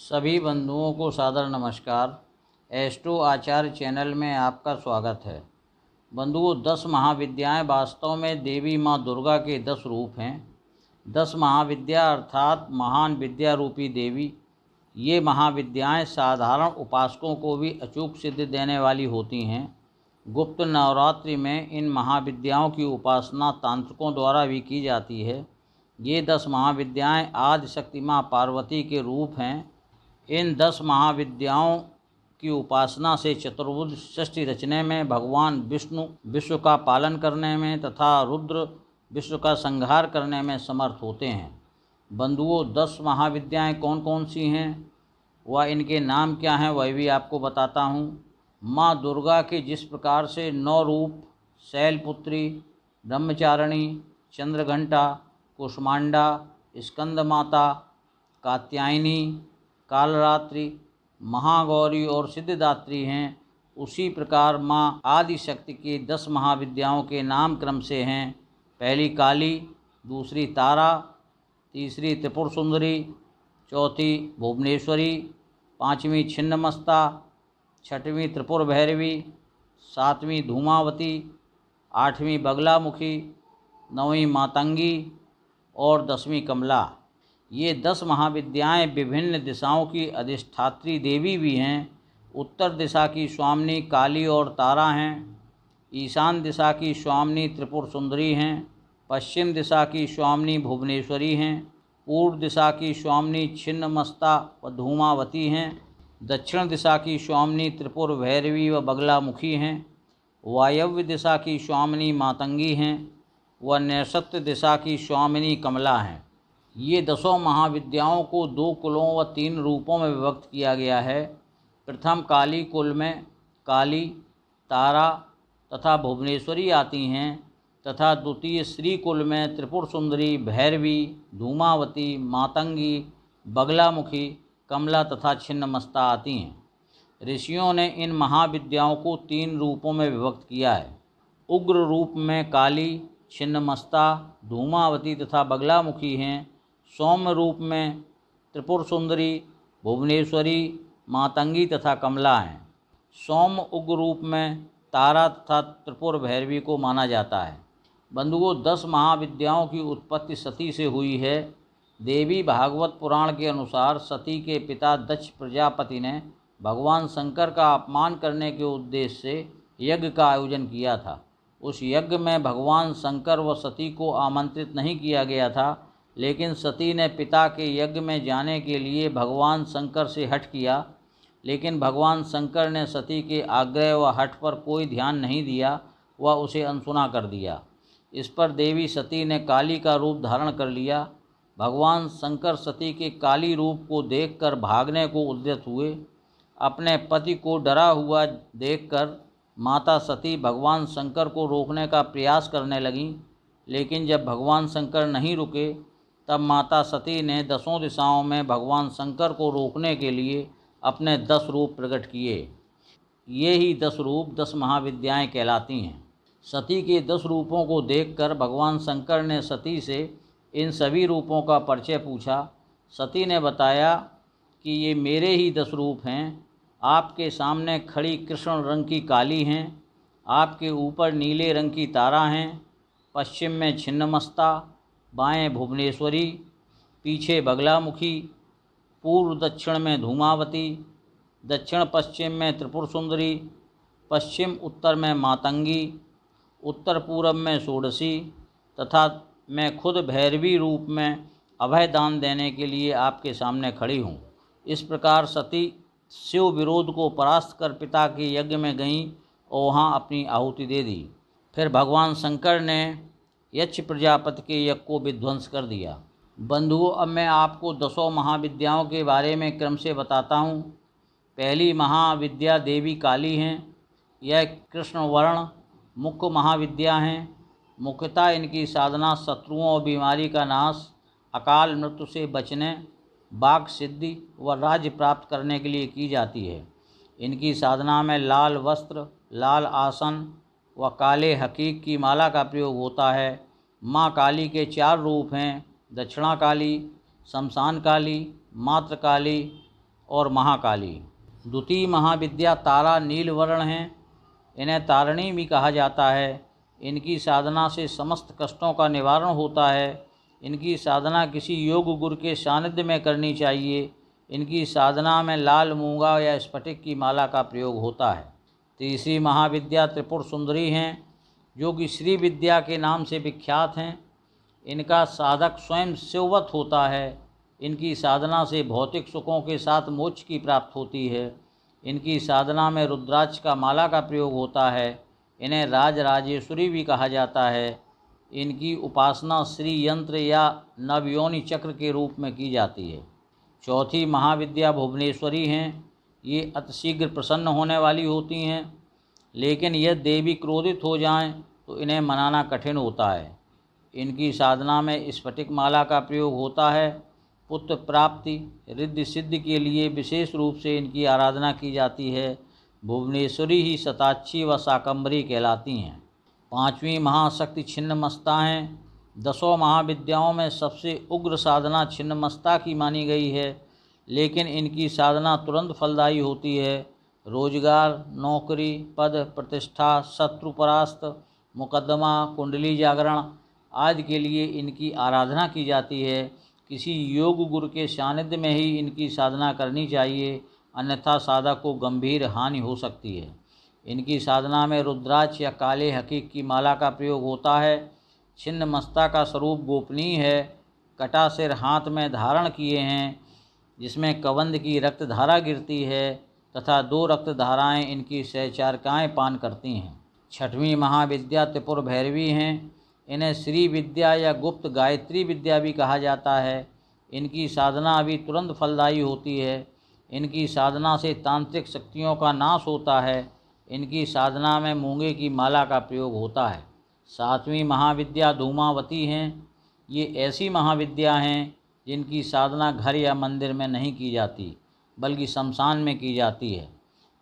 सभी बंधुओं को सादर नमस्कार। एस्ट्रो आचार्य चैनल में आपका स्वागत है। बंधुओं, 10 महाविद्याएं वास्तव में देवी माँ दुर्गा के 10 रूप हैं। 10 महाविद्या अर्थात महान विद्या रूपी देवी। ये महाविद्याएं साधारण उपासकों को भी अचूक सिद्धि देने वाली होती हैं। गुप्त नवरात्रि में इन महाविद्याओं की उपासना तांत्रिकों द्वारा भी की जाती है। ये 10 महाविद्याएं आदि शक्ति माँ पार्वती के रूप हैं। इन 10 महाविद्याओं की उपासना से चतुर्भुज सृष्टि रचने में, भगवान विष्णु विश्व का पालन करने में तथा रुद्र विश्व का संहार करने में समर्थ होते हैं। बंधुओं, 10 महाविद्याएं कौन कौन सी हैं व इनके नाम क्या हैं वह भी आपको बताता हूँ। माँ दुर्गा के जिस प्रकार से 9 रूप शैलपुत्री, ब्रह्मचारिणी, चंद्रघंटा, कुष्मांडा, स्कंद माता, कात्यायनी, कालरात्रि, महागौरी और सिद्धिदात्री हैं, उसी प्रकार माँ आदिशक्ति की 10 महाविद्याओं के नाम क्रम से हैं। पहली काली, दूसरी तारा, तीसरी त्रिपुर सुंदरी, चौथी भुवनेश्वरी, पाँचवीं छिन्नमस्ता, छठवीं त्रिपुर भैरवी, सातवीं धूमावती, आठवीं बगलामुखी, नौवीं मातंगी और 10वीं कमला। ये 10 महाविद्याएं विभिन्न दिशाओं की अधिष्ठात्री देवी भी हैं। उत्तर दिशा की स्वामिनी काली और तारा हैं। ईशान दिशा की स्वामिनी त्रिपुर सुंदरी हैं। पश्चिम दिशा की स्वामिनी भुवनेश्वरी हैं। पूर्व दिशा की स्वामिनी छिन्नमस्ता व धूमावती हैं। दक्षिण दिशा की स्वामिनी त्रिपुर भैरवी व बगलामुखी हैं। वायव्य दिशा की स्वामिनी मातंगी हैं व नैऋत्य दिशा की स्वामिनी कमला हैं। ये 10 महाविद्याओं को 2 कुलों व 3 रूपों में विभक्त किया गया है। प्रथम काली कुल में काली, तारा तथा भुवनेश्वरी आती हैं तथा द्वितीय श्री कुल में त्रिपुर सुंदरी, भैरवी, धूमावती, मातंगी, बगलामुखी, कमला तथा छिन्नमस्ता आती हैं। ऋषियों ने इन महाविद्याओं को 3 रूपों में विभक्त किया है। उग्र रूप में काली, छिन्नमस्ता, धूमावती तथा बगलामुखी हैं। सौम्य रूप में त्रिपुर सुंदरी, भुवनेश्वरी, मातंगी तथा कमला हैं। सौम्य उग्र रूप में तारा तथा त्रिपुर भैरवी को माना जाता है। बंधुओं, 10 महाविद्याओं की उत्पत्ति सती से हुई है। देवी भागवत पुराण के अनुसार सती के पिता दक्ष प्रजापति ने भगवान शंकर का अपमान करने के उद्देश्य से यज्ञ का आयोजन किया था। उस यज्ञ में भगवान शंकर व सती को आमंत्रित नहीं किया गया था, लेकिन सती ने पिता के यज्ञ में जाने के लिए भगवान शंकर से हठ किया। लेकिन भगवान शंकर ने सती के आग्रह व हठ पर कोई ध्यान नहीं दिया व उसे अनसुना कर दिया। इस पर देवी सती ने काली का रूप धारण कर लिया। भगवान शंकर सती के काली रूप को देखकर भागने को उद्यत हुए। अपने पति को डरा हुआ देखकर माता सती भगवान शंकर को रोकने का प्रयास करने लगीं, लेकिन जब भगवान शंकर नहीं रुके तब माता सती ने 10 दिशाओं में भगवान शंकर को रोकने के लिए अपने 10 रूप प्रकट किए। ये ही 10 रूप 10 महाविद्याएं कहलाती हैं। सती के 10 रूपों को देखकर भगवान शंकर ने सती से इन सभी रूपों का परिचय पूछा। सती ने बताया कि ये मेरे ही 10 रूप हैं। आपके सामने खड़ी कृष्ण रंग की काली हैं, आपके ऊपर नीले रंग की तारा हैं, पश्चिम में छिन्नमस्ता, बाएं भुवनेश्वरी, पीछे बगलामुखी, पूर्व दक्षिण में धूमावती, दक्षिण पश्चिम में त्रिपुर सुंदरी, पश्चिम उत्तर में मातंगी, उत्तर पूरब में षोडशी तथा मैं खुद भैरवी रूप में अभय दान देने के लिए आपके सामने खड़ी हूँ। इस प्रकार सती शिव विरोध को परास्त कर पिता के यज्ञ में गईं और वहाँ अपनी आहुति दे दी। फिर भगवान शंकर ने यक्ष प्रजापति के यज्ञ को विध्वंस कर दिया। बंधुओं, अब मैं आपको 10 महाविद्याओं के बारे में क्रम से बताता हूँ। पहली महाविद्या देवी काली हैं। यह कृष्ण वर्ण मुख्य महाविद्या हैं। मुख्यतः इनकी साधना शत्रुओं और बीमारी का नाश, अकाल मृत्यु से बचने, वाक सिद्धि व राज्य प्राप्त करने के लिए की जाती है। इनकी साधना में लाल वस्त्र, लाल आसन व काले हकीक की माला का प्रयोग होता है। माँ काली के 4 रूप हैं: दक्षिणा काली, शमशान काली, मात्र काली, और महाकाली। द्वितीय महाविद्या तारा नील वर्ण हैं। इन्हें तारिणी भी कहा जाता है। इनकी साधना से समस्त कष्टों का निवारण होता है। इनकी साधना किसी योग गुरु के सानिध्य में करनी चाहिए। इनकी साधना में लाल मूंगा या स्फटिक की माला का प्रयोग होता है। तीसरी महाविद्या त्रिपुर सुंदरी हैं, जो कि श्री विद्या के नाम से विख्यात हैं। इनका साधक स्वयं शिववत होता है। इनकी साधना से भौतिक सुखों के साथ मोक्ष की प्राप्ति होती है। इनकी साधना में रुद्राक्ष का माला का प्रयोग होता है। इन्हें राजराजेश्वरी भी कहा जाता है। इनकी उपासना श्री यंत्र या नवयोनि चक्र के रूप में की जाती है। चौथी महाविद्या भुवनेश्वरी हैं। ये अतिशीघ्र प्रसन्न होने वाली होती हैं, लेकिन यह देवी क्रोधित हो जाएं तो इन्हें मनाना कठिन होता है। इनकी साधना में स्फटिक माला का प्रयोग होता है। पुत्र प्राप्ति रिद्धि सिद्धि के लिए विशेष रूप से इनकी आराधना की जाती है। भुवनेश्वरी ही शताक्षी व शाकंभरी कहलाती हैं। पांचवी महाशक्ति छिन्नमस्ता हैं। 10 महाविद्याओं में सबसे उग्र साधना छिन्नमस्ता की मानी गई है, लेकिन इनकी साधना तुरंत फलदायी होती है। रोजगार, नौकरी, पद प्रतिष्ठा, शत्रु परास्त, मुकदमा, कुंडली जागरण आदि के लिए इनकी आराधना की जाती है। किसी योग गुरु के सानिध्य में ही इनकी साधना करनी चाहिए, अन्यथा साधक को गंभीर हानि हो सकती है। इनकी साधना में रुद्राक्ष या काले हकीक की माला का प्रयोग होता है। छिन्नमस्ता का स्वरूप गोपनीय है। कटा सिर हाथ में धारण किए हैं, जिसमें कबंध की रक्तधारा गिरती है तथा 2 रक्तधाराएँ इनकी सहचारिकाएँ पान करती हैं। छठवीं महाविद्या त्रिपुर भैरवी हैं। इन्हें श्री विद्या या गुप्त गायत्री विद्या भी कहा जाता है। इनकी साधना अभी तुरंत फलदायी होती है। इनकी साधना से तांत्रिक शक्तियों का नाश होता है। इनकी साधना में मूंगे की माला का प्रयोग होता है। सातवीं महाविद्या धूमावती हैं। ये ऐसी महाविद्या हैं जिनकी साधना घर या मंदिर में नहीं की जाती, बल्कि शमशान में की जाती है।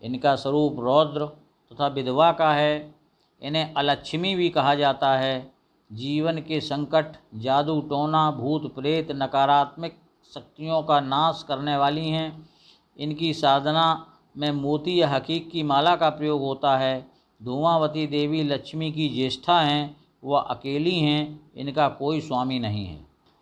इनका स्वरूप रौद्र तथा विधवा का है। इन्हें अलक्ष्मी भी कहा जाता है। जीवन के संकट, जादू टोना, भूत प्रेत, नकारात्मक शक्तियों का नाश करने वाली हैं। इनकी साधना में मोती या हकीक की माला का प्रयोग होता है। धूमावती देवी लक्ष्मी की ज्येष्ठा हैं। वह अकेली हैं, इनका कोई स्वामी नहीं है।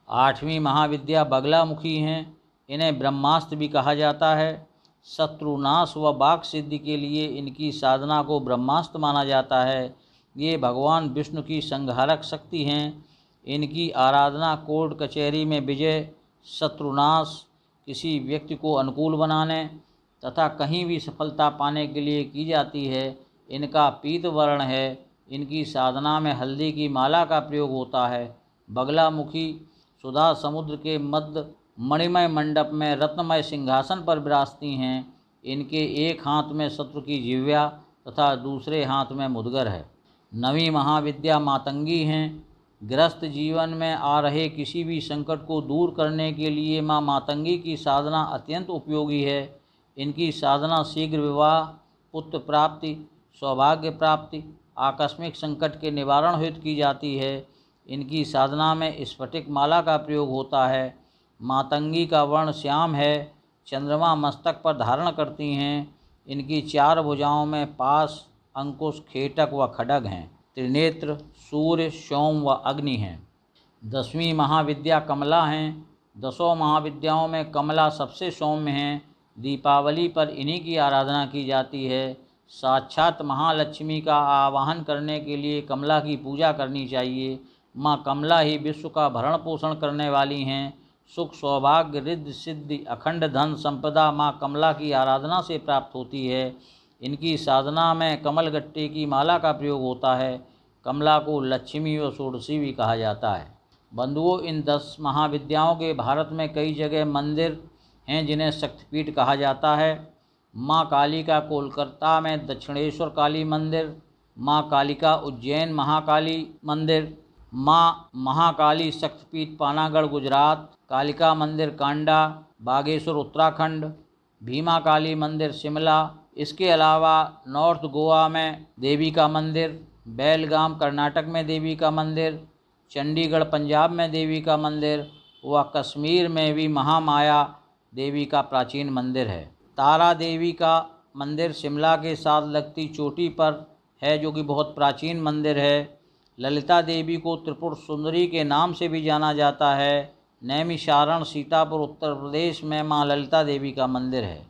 आठवीं महाविद्या बगलामुखी हैं। इन्हें ब्रह्मास्त्र भी कहा जाता है। शत्रुनाश व वाक सिद्धि के लिए इनकी साधना को ब्रह्मास्त्र माना जाता है। ये भगवान विष्णु की संहारक शक्ति हैं। इनकी आराधना कोर्ट कचहरी में विजय, शत्रुनाश, किसी व्यक्ति को अनुकूल बनाने तथा कहीं भी सफलता पाने के लिए की जाती है। इनका पीत वर्ण है। इनकी साधना में हल्दी की माला का प्रयोग होता है। बगलामुखी सुधा समुद्र के मध्य मणिमय मंडप में रत्नमय सिंहासन पर विराजती हैं। इनके एक हाथ में शत्रु की जिह्वा तथा दूसरे हाथ में मुद्गर है। नवीं महाविद्या मातंगी हैं। गृहस्थ जीवन में आ रहे किसी भी संकट को दूर करने के लिए माँ मातंगी की साधना अत्यंत उपयोगी है। इनकी साधना शीघ्र विवाह, पुत्र प्राप्ति, सौभाग्य प्राप्ति, आकस्मिक संकट के निवारण हेतु की जाती है। इनकी साधना में स्फटिक माला का प्रयोग होता है। मातंगी का वर्ण श्याम है। चंद्रमा मस्तक पर धारण करती हैं। इनकी 4 भुजाओं में पाश, अंकुश, खेटक व खड्ग हैं। त्रिनेत्र सूर्य, सोम व अग्नि हैं। 10वीं महाविद्या कमला हैं। 10 महाविद्याओं में कमला सबसे सौम्य हैं। दीपावली पर इन्हीं की आराधना की जाती है। साक्षात महालक्ष्मी का आवाहन करने के लिए कमला की पूजा करनी चाहिए। माँ कमला ही विश्व का भरण पोषण करने वाली हैं। सुख, सौभाग्य, रिद्धि सिद्धि, अखंड धन संपदा माँ कमला की आराधना से प्राप्त होती है। इनकी साधना में कमलगट्टे की माला का प्रयोग होता है। कमला को लक्ष्मी व षोडशी भी कहा जाता है। बंधुओं, इन 10 महाविद्याओं के भारत में कई जगह मंदिर हैं जिन्हें शक्तिपीठ कहा जाता है। माँ कालिका कोलकाता में दक्षिणेश्वर काली मंदिर, माँ कालिका उज्जैन महाकाली मंदिर, माँ महाकाली शक्तिपीठ पानागढ़ गुजरात, कालिका मंदिर कांडा बागेश्वर उत्तराखंड, भीमा काली मंदिर शिमला। इसके अलावा नॉर्थ गोवा में देवी का मंदिर, बेलगाम कर्नाटक में देवी का मंदिर, चंडीगढ़ पंजाब में देवी का मंदिर व कश्मीर में भी महामाया देवी का प्राचीन मंदिर है। तारा देवी का मंदिर शिमला के साथ लगती चोटी पर है, जो कि बहुत प्राचीन मंदिर है। ललिता देवी को त्रिपुर सुंदरी के नाम से भी जाना जाता है। नैमिषारण सीतापुर उत्तर प्रदेश में माँ ललिता देवी का मंदिर है।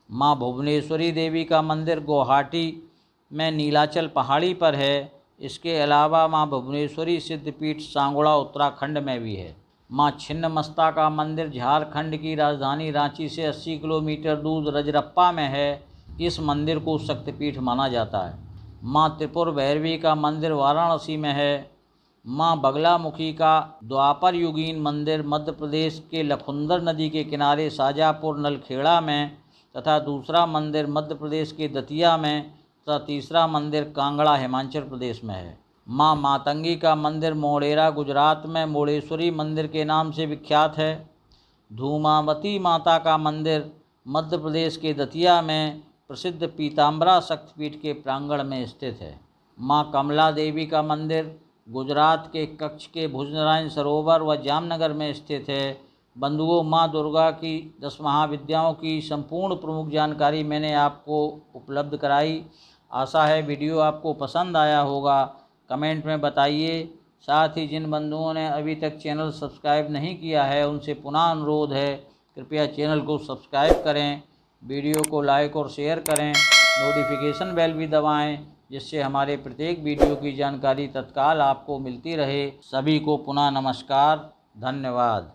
माँ भुवनेश्वरी देवी का मंदिर गुवाहाटी में नीलाचल पहाड़ी पर है। इसके अलावा माँ भुवनेश्वरी सिद्धपीठ सांगोड़ा उत्तराखंड में भी है। माँ छिन्नमस्ता का मंदिर झारखंड की राजधानी रांची से 80 किलोमीटर दूर रजरप्पा में है। इस मंदिर को शक्तिपीठ माना जाता है। माँ त्रिपुर भैरवी का मंदिर वाराणसी में है। माँ बगलामुखी का द्वापर युगीन मंदिर मध्य प्रदेश के लखुंदर नदी के किनारे शाजापुर नलखेड़ा में तथा दूसरा मंदिर मध्य प्रदेश के दतिया में तथा तीसरा मंदिर कांगड़ा हिमाचल प्रदेश में है। माँ मातंगी का मंदिर मोढेरा गुजरात में मोढ़ेश्वरी मंदिर के नाम से विख्यात है। धूमावती माता का मंदिर मध्य प्रदेश के दतिया में प्रसिद्ध पीताम्बरा शक्तिपीठ के प्रांगण में स्थित है। माँ कमला देवी का मंदिर गुजरात के कच्छ के भुजनारायण सरोवर व जामनगर में स्थित है। बंधुओं, माँ दुर्गा की 10 महाविद्याओं की संपूर्ण प्रमुख जानकारी मैंने आपको उपलब्ध कराई। आशा है वीडियो आपको पसंद आया होगा। कमेंट में बताइए। साथ ही जिन बंधुओं ने अभी तक चैनल सब्सक्राइब नहीं किया है, उनसे पुनः अनुरोध है, कृपया चैनल को सब्सक्राइब करें, वीडियो को लाइक और शेयर करें, नोटिफिकेशन बेल भी दबाएं, जिससे हमारे प्रत्येक वीडियो की जानकारी तत्काल आपको मिलती रहे। सभी को पुनः नमस्कार, धन्यवाद।